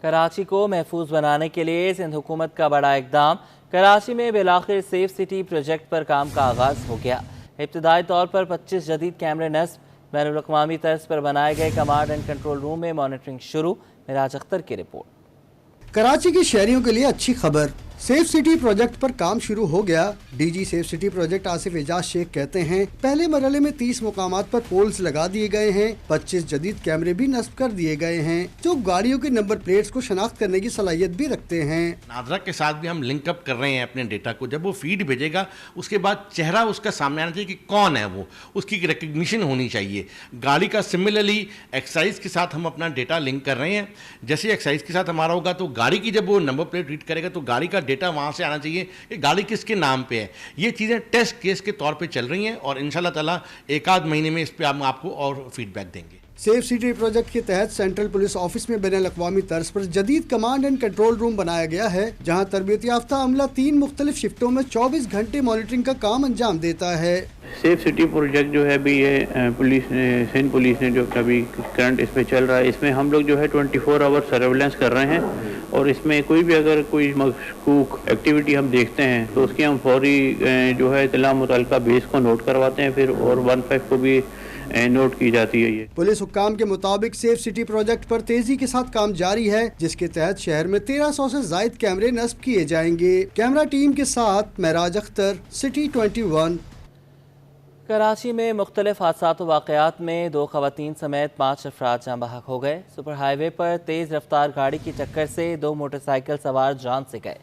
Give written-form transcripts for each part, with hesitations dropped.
کراچی کو محفوظ بنانے کے لیے سندھ حکومت کا بڑا اقدام۔ کراچی میں بالآخر سیف سٹی پروجیکٹ پر کام کا آغاز ہو گیا۔ ابتدائی طور پر 25 جدید کیمرے نصب، بین الاقوامی طرز پر بنائے گئے کمانڈ اینڈ کنٹرول روم میں مانیٹرنگ شروع۔ معراج اختر کی رپورٹ۔ کراچی کے شہریوں کے لیے اچھی خبر، سیف سٹی پروجیکٹ پر کام شروع ہو گیا۔ D G safe city project Asif Ijaz Sheikh کہتے ہیں پہلے مرحلے میں 30 مقامات پر پولز لگا دیے گئے ہیں، 25 جدید کیمرے بھی نصب کر دیے گئے ہیں جو گاڑیوں کے نمبر پلیٹس کو شناخت کرنے کی صلاحیت بھی رکھتے ہیں۔ ناظرہ کے ساتھ بھی ہم لنک اپ کر رہے ہیں اپنے ڈیٹا کو، جب وہ فیڈ بھیجے گا اس کے بعد چہرہ اس کا سامنے آنا چاہیے کہ کون ہے وہ، اس کی ریکگنیشن ہونی چاہیے۔ گاڑی کا سملرلی ایکسائز کے ساتھ ہم اپنا ڈیٹا لنک کر رہے ہیں، جیسے ایکسائز کے ساتھ ہمارا ہوگا تو گاڑی کی جب وہ نمبر پلیٹ ریڈ کرے گا تو گاڑی کا ڈیٹا وہاں سے آنا چاہیے کہ گاڑی کس کے نام پہ ہے۔ یہ چیزیں ٹیسٹ کیس کے طور پہ چل رہی ہیں اور انشاءاللہ تعالیٰ ایک آدھ مہینے میں اس پہ ہم آپ کو اور فیڈ بیک دیں گے۔ سیف سٹی پروجیکٹ کے تحت سینٹرل پولیس آفس میں بین الاقوامی طرز پر جدید کمانڈ اینڈ کنٹرول روم بنایا گیا ہے جہاں تربیت یافتہ عملہ 3 مختلف شفٹوں میں 24 گھنٹے مانیٹرنگ کا کام انجام دیتا ہے۔ سیف سٹی پروجیکٹ جو ہے بھی یہ پولیس نے سندھ پولیس نے جو ابھی کرنٹ اس پہ چل رہا ہے، اس میں ہم لوگ جو ہے 24 آور سرویلنس کر رہے ہیں اور اس میں کوئی بھی اگر کوئی مشکوک ایکٹیویٹی ہم دیکھتے ہیں تو اس کی ہم فوری جو ہے اطلاع متعلقہ بیس کو نوٹ کرواتے ہیں پھر اور 15 کو بھی نوٹ کی جاتی ہے۔ یہ پولیس حکام کے مطابق سیف سٹی پروجیکٹ پر تیزی کے ساتھ کام جاری ہے جس کے تحت شہر میں 1300 سے زائد کیمرے نصب کیے جائیں گے۔ کیمرہ ٹیم کے ساتھ معراج اختر، سٹی 21۔ کراچی میں مختلف حادثات و واقعات میں 2 خواتین سمیت 5 افراد جاں بحق ہو گئے۔ سپر ہائی وے پر تیز رفتار گاڑی کی ٹکر سے 2 موٹر سائیکل سوار جان سے گئے۔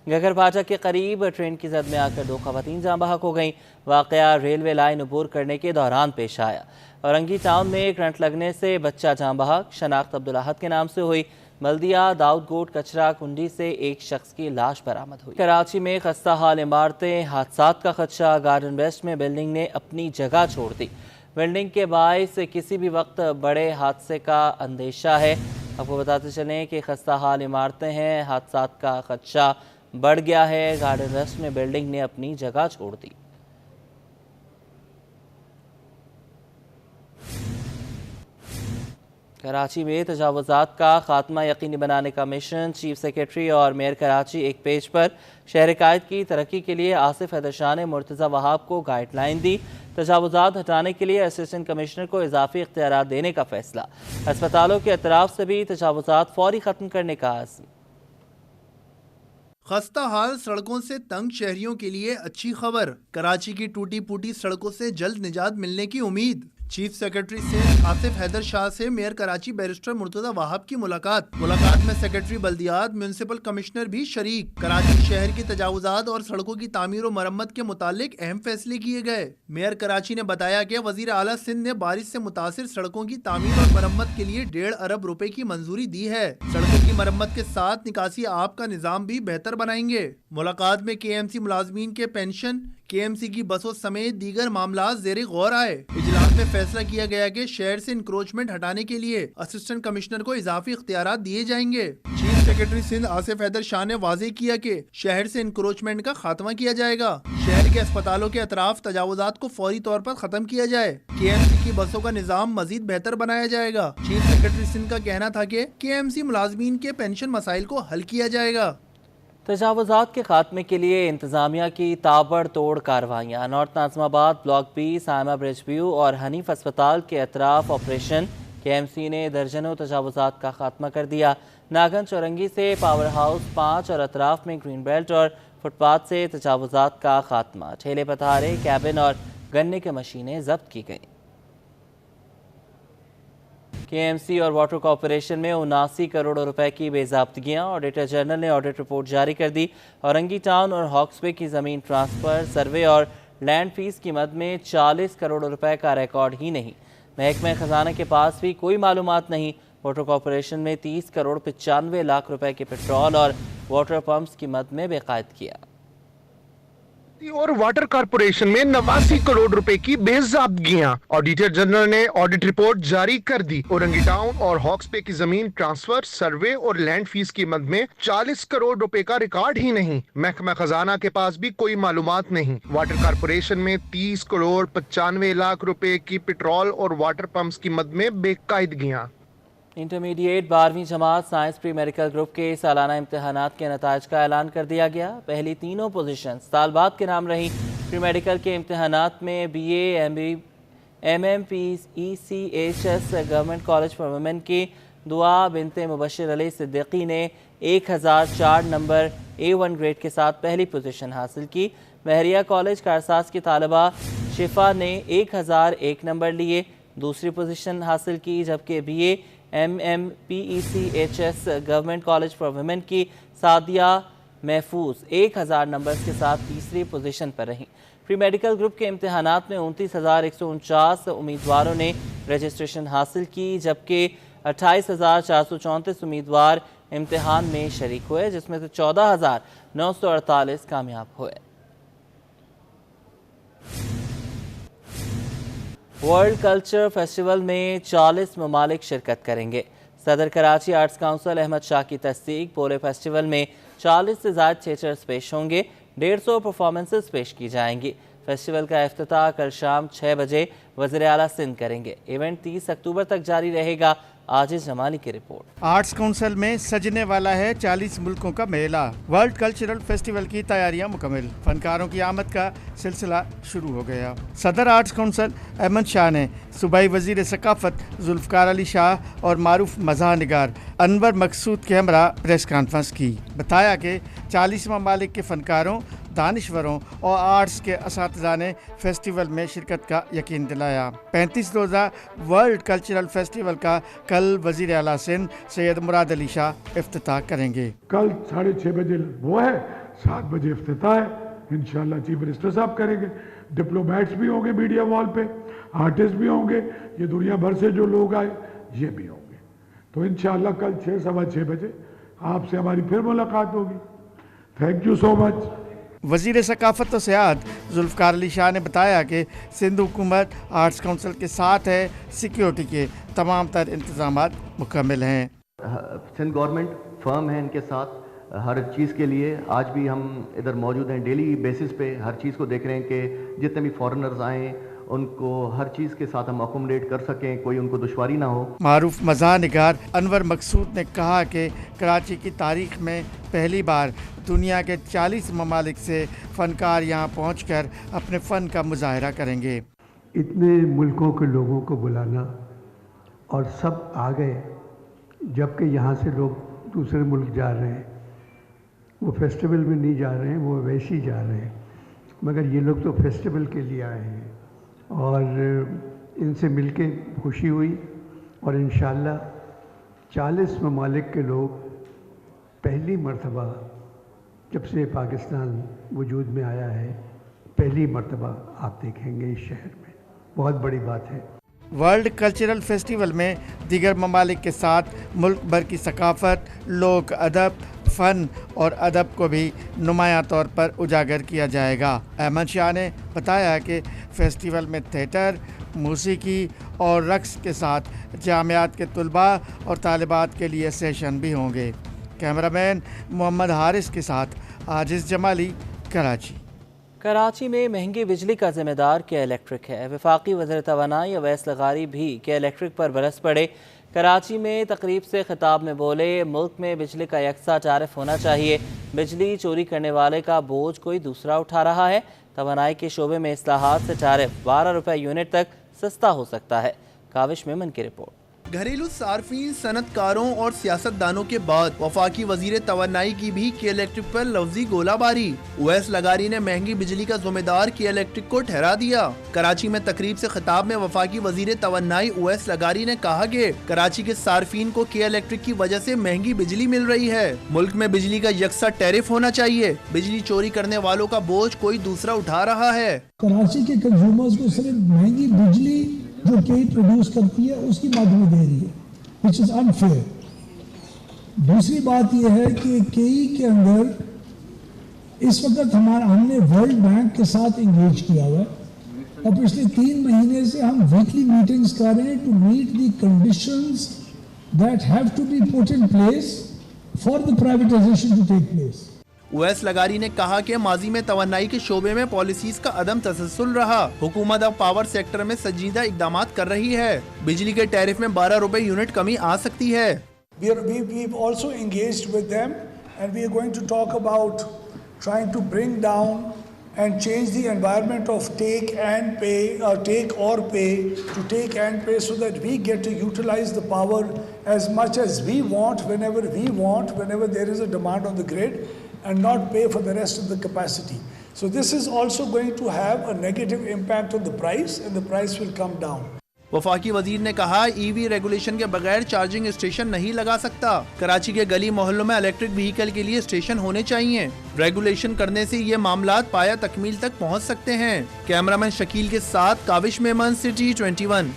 گگر باجا کے قریب ٹرین کی زد میں آ کر 2 خواتین جاں بحق ہو گئیں۔ واقعہ ریلوے لائن عبور کرنے کے دوران پیش آیا۔ اورنگی ٹاؤن میں کرنٹ لگنے سے بچہ جاں بحق، شناخت عبدالاحد کے نام سے ہوئی۔ بلدیہ داؤد گوٹ کچرا کنڈی سے ایک شخص کی لاش برآمد ہوئی۔ کراچی میں خستہ حال عمارتیں، حادثات کا خدشہ۔ گارڈن ویسٹ میں بلڈنگ نے اپنی جگہ چھوڑ دی۔ بلڈنگ کے باعث کسی بھی وقت بڑے حادثے کا اندیشہ ہے۔ آپ کو بتاتے چلیں کہ خستہ حال عمارتیں ہیں، حادثات کا خدشہ بڑھ گیا ہے۔ گارڈن ویسٹ میں بلڈنگ نے اپنی جگہ چھوڑ دی۔ کراچی میں تجاوزات کا خاتمہ یقینی بنانے کا مشن، چیف سیکرٹری اور میئر کراچی ایک پیج پر۔ شہر قائد کی ترقی کے لیے آصف حیدر شاہ نے مرتضی وہاب کو گائیڈ لائن دی۔ تجاوزات ہٹانے کے لیے اسسٹنٹ کمشنر کو اضافی اختیارات دینے کا فیصلہ۔ ہسپتالوں کے اطراف سے بھی تجاوزات فوری ختم کرنے کا عزم۔ خستہ حال سڑکوں سے تنگ شہریوں کے لیے اچھی خبر، کراچی کی ٹوٹی پھوٹی سڑکوں سے جلد نجات ملنے کی امید۔ چیف سیکرٹری سے آصف حیدر شاہ سے میئر کراچی بیرسٹر مرتضی وہاب کی ملاقات میں سیکرٹری بلدیات، میونسپل کمشنر بھی شریک۔ کراچی شہر کی تجاوزات اور سڑکوں کی تعمیر و مرمت کے متعلق اہم فیصلے کیے گئے۔ میئر کراچی نے بتایا کہ وزیر اعلیٰ سندھ نے بارش سے متاثر سڑکوں کی تعمیر اور مرمت کے لیے 1.5 ارب روپے کی منظوری دی ہے۔ سڑکوں کی مرمت کے ساتھ نکاسی آب کا نظام بھی بہتر بنائیں گے۔ ملاقات میں کے ایم سی ملازمین کے پینشن، کے ایم سی کی بسوں سمیت دیگر معاملات زیر غور آئے۔ اجلاس میں فیصلہ کیا گیا کہ شہر سے انکروچمنٹ ہٹانے کے لیے اسسٹنٹ کمشنر کو اضافی اختیارات دیے جائیں گے۔ چیف سیکرٹری سندھ آصف حیدر شاہ نے واضح کیا کہ شہر سے انکروچمنٹ کا خاتمہ کیا جائے گا۔ شہر کے اسپتالوں کے اطراف تجاوزات کو فوری طور پر ختم کیا جائے۔ کے ایم سی کی بسوں کا نظام مزید بہتر بنایا جائے گا۔ چیف سیکرٹری سندھ کا کہنا تھا کہ کے ایم سی ملازمین کے پینشن مسائل کو حل کیا جائے گا۔ تجاوزات کے خاتمے کے لیے انتظامیہ کی تابڑ توڑ کارروائیاں۔ North Nazimabad, block B, Saima Bridge View اور حنیف اسپتال کے اطراف آپریشن۔ کے ایم سی نے درجنوں تجاوزات کا خاتمہ کر دیا۔ ناگن چورنگی سے پاور ہاؤس 5 اور اطراف میں گرین بیلٹ اور فٹ پاتھ سے تجاوزات کا خاتمہ۔ ٹھیلے پتھارے، کیبن اور گنے کی مشینیں ضبط کی گئیں۔ کے ایم سی اور واٹر کارپوریشن میں 79 کروڑ روپے کی بے ضابطگیاں۔ آڈیٹر جنرل نے آڈٹ رپورٹ جاری کر دی۔ اورنگی ٹاؤن اور ہاکس وے کی زمین ٹرانسفر، سروے اور لینڈ فیس کی مد میں 40 کروڑ روپے کا ریکارڈ ہی نہیں۔ محکمہ خزانہ کے پاس بھی کوئی معلومات نہیں۔ واٹر کارپوریشن میں 30 کروڑ 95 لاکھ روپے کے پیٹرول اور واٹر پمپس کی مد میں بے قاعد کیا۔ اور واٹر کارپوریشن میں 89 کروڑ روپے کی بے ضابطگیاں۔ آڈیٹر جنرل نے آڈٹ رپورٹ جاری کر دی۔ اورنگی ٹاؤن اور ہاکس پے کی زمین ٹرانسفر، سروے اور لینڈ فیس کی مد میں 40 کروڑ روپے کا ریکارڈ ہی نہیں۔ محکمہ خزانہ کے پاس بھی کوئی معلومات نہیں۔ واٹر کارپوریشن میں 30 کروڑ 95 لاکھ روپے کی پیٹرول اور واٹر پمپس کی مد میں بے قاعدگیاں۔ انٹرمیڈیٹ 12ویں جماعت سائنس پری میڈیکل گروپ کے سالانہ امتحانات کے نتائج کا اعلان کر دیا گیا۔ پہلی تینوں پوزیشنز طالبات کے نام رہیں۔ پری میڈیکل کے امتحانات میں B A M M P E C H S government college for women کی دعا بنت مبشر علی صدیقی نے 1004 نمبر A1 گریڈ کے ساتھ پہلی پوزیشن حاصل کی۔ بحریہ کالج کارساز کی طالبہ شفا نے 1001 نمبر لیے دوسری پوزیشن حاصل کی، جبکہ B A M M P E C H S government college for women کی سعدیہ محفوظ 1000 نمبرز کے ساتھ تیسری پوزیشن پر رہیں۔ پری میڈیکل گروپ کے امتحانات میں 29,149 امیدواروں نے رجسٹریشن حاصل کی، جبکہ 28,434 امیدوار امتحان میں شریک ہوئے، جس میں سے 14,948 کامیاب ہوئے۔ ورلڈ کلچر فیسٹیول میں 40 ممالک شرکت کریں گے۔ صدر کراچی آرٹس کونسل احمد شاہ کی تصدیق۔ پورے فیسٹیول میں 40 سے زائد تھیٹرز پیش ہوں گے، 150 پرفارمنسز پیش کی جائیں گی۔ فیسٹیول کا افتتاح کل شام 6 بجے وزیر اعلیٰ سندھ کریں گے۔ ایونٹ 30 اکتوبر تک جاری رہے گا۔ عاجز جمالی کی رپورٹ۔ آرٹس کونسل میں سجنے والا ہے 40 ملکوں کا میلہ۔ ورلڈ کلچرل فیسٹیول کی تیاریاں مکمل، فنکاروں کی آمد کا سلسلہ شروع ہو گیا۔ صدر آرٹس کونسل احمد شاہ نے صوبائی وزیر ثقافت ذوالفقار علی شاہ اور معروف مزاح نگار انور مقصود کے ہمراہ پریس کانفرنس کی۔ بتایا کہ 40 ممالک کے فنکاروں، دانشوروں اور آرٹس کے اساتذہ نے فیسٹیول میں شرکت کا یقین دلایا۔ 35 روزہ ورلڈ کلچرل فیسٹیول کا کل وزیر اعلیٰ سندھ سید مراد علی شاہ افتتاح کریں گے۔ کل 6:30 بجے وہ ہے، 7 بجے افتتاح ہے، انشاءاللہ چیف منسٹر صاحب کریں گے۔ ڈپلومیٹس بھی ہوں گے میڈیا وال پہ، آرٹسٹ بھی ہوں گے، یہ دنیا بھر سے جو لوگ آئے یہ بھی ہوں گے۔ تو انشاءاللہ کل 6:15 بجے آپ سے ہماری پھر ملاقات ہوگی۔ تھینک یو سو مچ۔ وزیر ثقافت و سیاحت ذوالفقار علی شاہ نے بتایا کہ سندھ حکومت آرٹس کونسل کے ساتھ ہے، سیکیورٹی کے تمام تر انتظامات مکمل ہیں۔ سندھ گورنمنٹ فرم ہے ان کے ساتھ ہر چیز کے لیے۔ آج بھی ہم ادھر موجود ہیں، ڈیلی بیسس پہ ہر چیز کو دیکھ رہے ہیں کہ جتنے بھی فارنرز آئیں ان کو ہر چیز کے ساتھ ہم اکوموڈیٹ کر سکیں، کوئی ان کو دشواری نہ ہو۔ معروف مزاح نگار انور مقصود نے کہا کہ کراچی کی تاریخ میں پہلی بار دنیا کے 40 ممالک سے فنکار یہاں پہنچ کر اپنے فن کا مظاہرہ کریں گے۔ اتنے ملکوں کے لوگوں کو بلانا اور سب آ گئے، جبکہ یہاں سے لوگ دوسرے ملک جا رہے ہیں، وہ فیسٹیول میں نہیں جا رہے ہیں، وہ ویسے ہی جا رہے ہیں، مگر یہ لوگ تو فیسٹیول کے لیے آئے ہیں اور ان سے مل کے خوشی ہوئی۔ اور انشاءاللہ 40 ممالک کے لوگ پہلی مرتبہ جب سے پاکستان وجود میں آیا ہے، پہلی مرتبہ آپ دیکھیں گے اس شہر میں، بہت بڑی بات ہے۔ ورلڈ کلچرل فیسٹیول میں دیگر ممالک کے ساتھ ملک بھر کی ثقافت، لوک ادب، فن اور ادب کو بھی نمایاں طور پر اجاگر کیا جائے گا۔ احمد شاہ نے بتایا کہ فیسٹیول میں تھیٹر، موسیقی اور رقص کے ساتھ جامعات کے طلباء اور طالبات کے لیے سیشن بھی ہوں گے۔ کیمرہ مین محمد حارث کے ساتھ عاجز جمالی، کراچی۔ کراچی میں مہنگی بجلی کا ذمہ دار کے الیکٹرک ہے۔ وفاقی وزیر توانائی اویس لغاری بھی کے الیکٹرک پر برس پڑے۔ کراچی میں تقریب سے خطاب میں بولے، ملک میں بجلی کا یکساں ٹیرف ہونا چاہیے، بجلی چوری کرنے والے کا بوجھ کوئی دوسرا اٹھا رہا ہے۔ توانائی کے شعبے میں اصلاحات سے ٹیرف 12 روپے یونٹ تک سستا ہو سکتا ہے۔ کاوش میمن کی رپورٹ۔ گھریلو صارفین، صنعت کاروں اور سیاست دانوں کے بعد وفاقی وزیر توانائی کی بھی کے الیکٹرک پر لفظی گولہ باری۔ اویس لغاری نے مہنگی بجلی کا ذمہ دار کے الیکٹرک کو ٹھہرا دیا۔ کراچی میں تقریب سے خطاب میں وفاقی وزیر توانائی اویس لغاری نے کہا کہ کراچی کے صارفین کو کے الیکٹرک کی وجہ سے مہنگی بجلی مل رہی ہے۔ ملک میں بجلی کا یکساں ٹیرف ہونا چاہیے، بجلی چوری کرنے والوں کا بوجھ کوئی دوسرا اٹھا رہا ہے۔ کراچی کے کنزیومرز کو صرف مہنگی بجلی جو کئی پروڈیوس کرتی ہے اس کی مدد دے رہی ہے، which is unfair۔ دوسری بات یہ ہے کہ کئی کے اندر اس وقت ہم نے ورلڈ بینک کے ساتھ انگیج کیا ہوا ہے اور پچھلے 3 مہینے سے ہم ویکلی میٹنگز کر رہے ہیں to meet the conditions that have to be put in place for the privatisation to take place. Awais لغاری نے کہا کہ ماضی میں توانائی کے شعبے میں پالیسیز کا عدم تسلسل رہا. حکومت اب پاور سیکٹر میں سنجیدہ اقدامات کر رہی ہے. بجلی کے ٹیرف میں 12 روپے یونٹ کمی آ سکتی ہے. We've also engaged with them and we are going to talk about trying to bring down and change the environment of take and pay, take or pay to take and pay, so that we get to utilize the power as much as we want, whenever there is a demand on the grid, and not pay for the rest of the capacity. So this is also going to have a negative impact on the price, and the price will come down. وفاقی وزیر نے کہا ای وی regulation کے بغیر charging station نہیں لگا سکتا. کراچی کے گلی محلوں میں الیکٹرک وہیکل کے لیے اسٹیشن ہونے چاہیے. ریگولیشن کرنے سے یہ معاملات پایا تکمیل تک پہنچ سکتے ہیں. کیمرامین شکیل کے ساتھ Kawish Memon, city 21.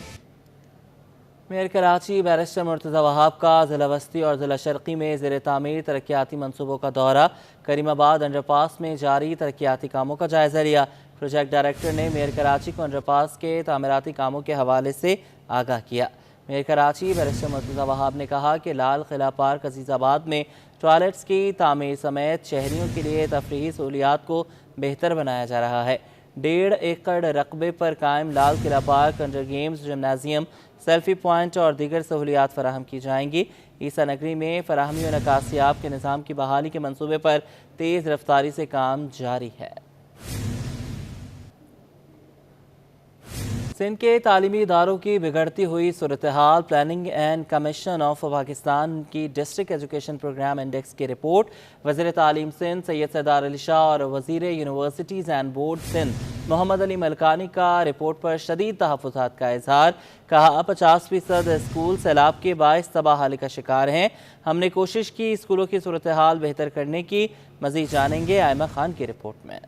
Mayor Karachi barrister Murtaza Wahab کا ضلع وسطی اور ضلع شرقی میں زیر تعمیر ترقیاتی منصوبوں کا دورہ. کریم آباد انڈر پاس میں جاری ترقیاتی کاموں کا جائزہ لیا. پروجیکٹ ڈائریکٹر نے میئر کراچی کو انڈر پاس کے تعمیراتی کاموں کے حوالے سے آگاہ کیا. میئر کراچی بیرسٹر مرتضی وہاب نے کہا کہ لال قلعہ پارک عزیز آباد میں ٹوائلٹس کی تعمیر سمیت شہریوں کے لیے تفریحی سہولیات کو بہتر بنایا جا رہا ہے. 1.5 ایکڑ رقبے پر قائم Lal Qila park indoor games, gymnasium, selfie point اور دیگر سہولیات فراہم کی جائیں گی. عیسیٰ نگری میں فراہمی و نکاسیاب کے نظام کی بحالی کے منصوبے پر تیز رفتاری سے کام جاری ہے. سندھ کے تعلیمی اداروں کی بگڑتی ہوئی صورتحال planning and commission of Pakistan کی ڈسٹرکٹ ایجوکیشن پروگرام انڈیکس کی رپورٹ. وزیر تعلیم سندھ سید سردار علی شاہ اور وزیر یونیورسٹیز اینڈ بورڈ سندھ محمد علی ملکانی کا رپورٹ پر شدید تحفظات کا اظہار. کہا 50% اسکول سیلاب کے باعث تباہ حالی کا شکار ہیں. ہم نے کوشش کی اسکولوں کی صورتحال بہتر کرنے کی. مزید جانیں گے آئمہ خان کی رپورٹ میں.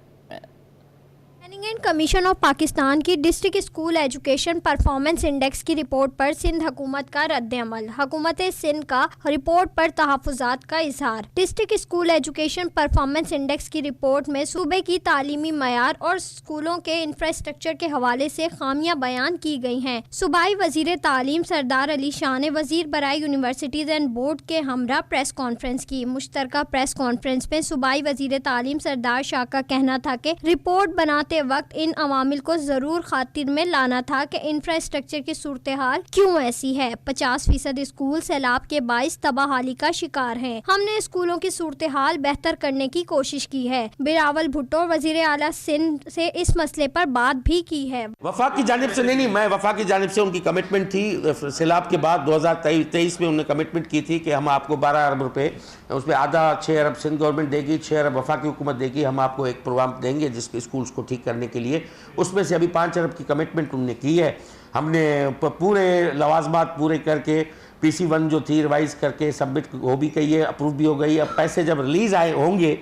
Planning and commission of Pakistan کی district school education performance index کی رپورٹ پر سندھ حکومت کا رد عمل. حکومت سندھ کا رپورٹ پر تحفظات کا اظہار. District school education performance index کی رپورٹ میں صوبے کی تعلیمی معیار اور اسکولوں کے انفراسٹرکچر کے حوالے سے خامیاں بیان کی گئی ہیں. صوبائی وزیر تعلیم سردار علی شاہ نے وزیر برائے یونیورسٹیز اینڈ بورڈ کے ہمراہ پریس کانفرنس کی. مشترکہ پریس کانفرنس میں صوبائی وزیر تعلیم سردار شاہ کا کہنا تھا کہ رپورٹ بناتے وقت ان عوامل کو ضرور خاطر میں لانا تھا کہ انفراسٹرکچر کی صورتحال کیوں ایسی ہے. 50% اسکول سیلاب کے باعث تباہ حالی کا شکار ہیں. ہم نے اسکولوں کی صورتحال بہتر کرنے کی کوشش کی ہے. بلاول بھٹو وزیر اعلیٰ سندھ سے اس مسئلے پر بات بھی کی ہے. وفاق کی جانب سے نہیں میں وفاق کی جانب سے ان کی کمٹمنٹ تھی. سیلاب کے بعد 2023 میں انہوں نے کمٹمنٹ کی تھی کہ ہم آپ کو 12 ارب روپے، اس میں آدھا 6 ارب سندھ گورنمنٹ دے گی، 6 ارب وفاقی حکومت دے گی. ہم آپ کو ایک پروگرام دیں گے جس کے اسکولس کو ٹھیک کرنے کے لیے. اس میں سے ابھی 5 ارب کی کمٹمنٹ انہوں نے کی ہے. ہم نے پورے لوازمات پورے کر کے PC1 جو تھی ریوائز کر کے سبمٹ ہو بھی گئی ہے، اپروو بھی ہو گئی. اب پیسے جب ریلیز آئے ہوں گے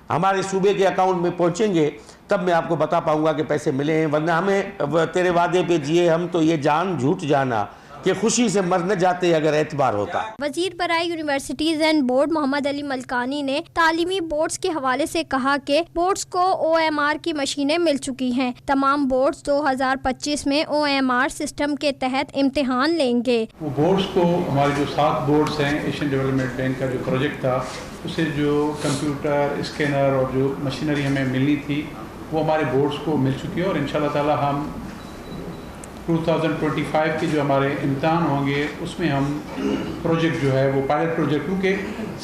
ہمارے صوبے کے اکاؤنٹ میں پہنچیں گے تب میں آپ کو بتا پاؤں گا کہ پیسے ملے ہیں. ورنہ ہمیں تیرے وعدے پہ جیے ہم تو یہ جان جھوٹ جانا کہ خوشی سے مر نہ جاتے اگر اعتبار ہوتا. وزیر برائے یونیورسٹیز اینڈ بورڈ محمد علی ملکانی نے تعلیمی بورڈز کے حوالے سے کہا کہ بورڈز کو OMR کی مشینیں مل چکی ہیں. تمام بورڈز 2025 میں OMR سسٹم کے تحت امتحان لیں گے. وہ بورڈز کو ہمارے جو 7 بورڈز ہیں ایشین ڈیولپمنٹ بینک کا جو پروجیکٹ تھا اسے جو کمپیوٹر اسکینر اور جو مشینری ہمیں ملنی تھی وہ ہمارے بورڈز کو مل چکی ہے. اور انشاءاللہ تعالی ہم 2025 کے جو ہمارے امتحان ہوں گے اس میں ہم پروجیکٹ جو ہے وہ پائلٹ پروجیکٹ، کیونکہ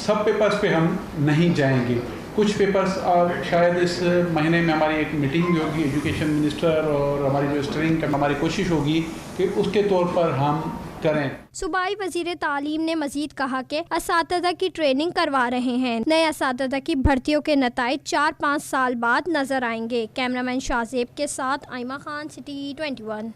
سب پیپرز پہ ہم نہیں جائیں گے. کچھ پیپرز اور شاید اس مہینے میں ہماری ایک میٹنگ بھی ہوگی ایجوکیشن منسٹر اور ہماری جو اسٹرنگ کا ہماری کوشش ہوگی کہ اس کے طور پر ہم کریں. صوبائی وزیر تعلیم نے مزید کہا کہ اساتذہ کی ٹریننگ کروا رہے ہیں. نئے اساتذہ کی بھرتیوں کے نتائج 4-5 سال بعد نظر آئیں گے. کیمرامین شاہزیب کے ساتھ آئمہ خان، سٹی 21.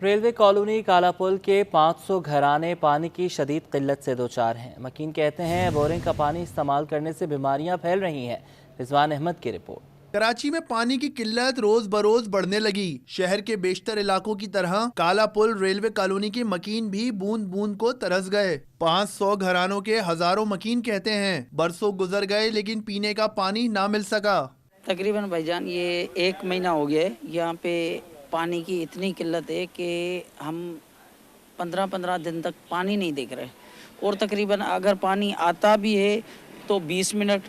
ریلوے کالونی کالا پل کے 500 گھرانے پانی کی شدید قلت سے دوچار ہیں. مکین کہتے ہیں بورنگ کا پانی استعمال کرنے سے بیماریاں پھیل رہی ہیں. رضوان احمد کی رپورٹ. کراچی میں پانی کی قلت روز بروز بڑھنے لگی. شہر کے بیشتر علاقوں کی طرح کالا پل ریلوے کالونی کے مکین بھی بوند بوند کو ترس گئے. 500 گھرانوں کے ہزاروں مکین کہتے ہیں برسوں گزر گئے لیکن پینے کا پانی نہ مل سکا. تقریباً بھائی جان یہ 1 مہینہ ہو گیا ہے. یہاں پہ پانی کی اتنی قلت ہے کہ ہم 15 دن تک پانی نہیں دیکھ رہے. اور تقریباً اگر پانی آتا بھی ہے تو 20 منٹ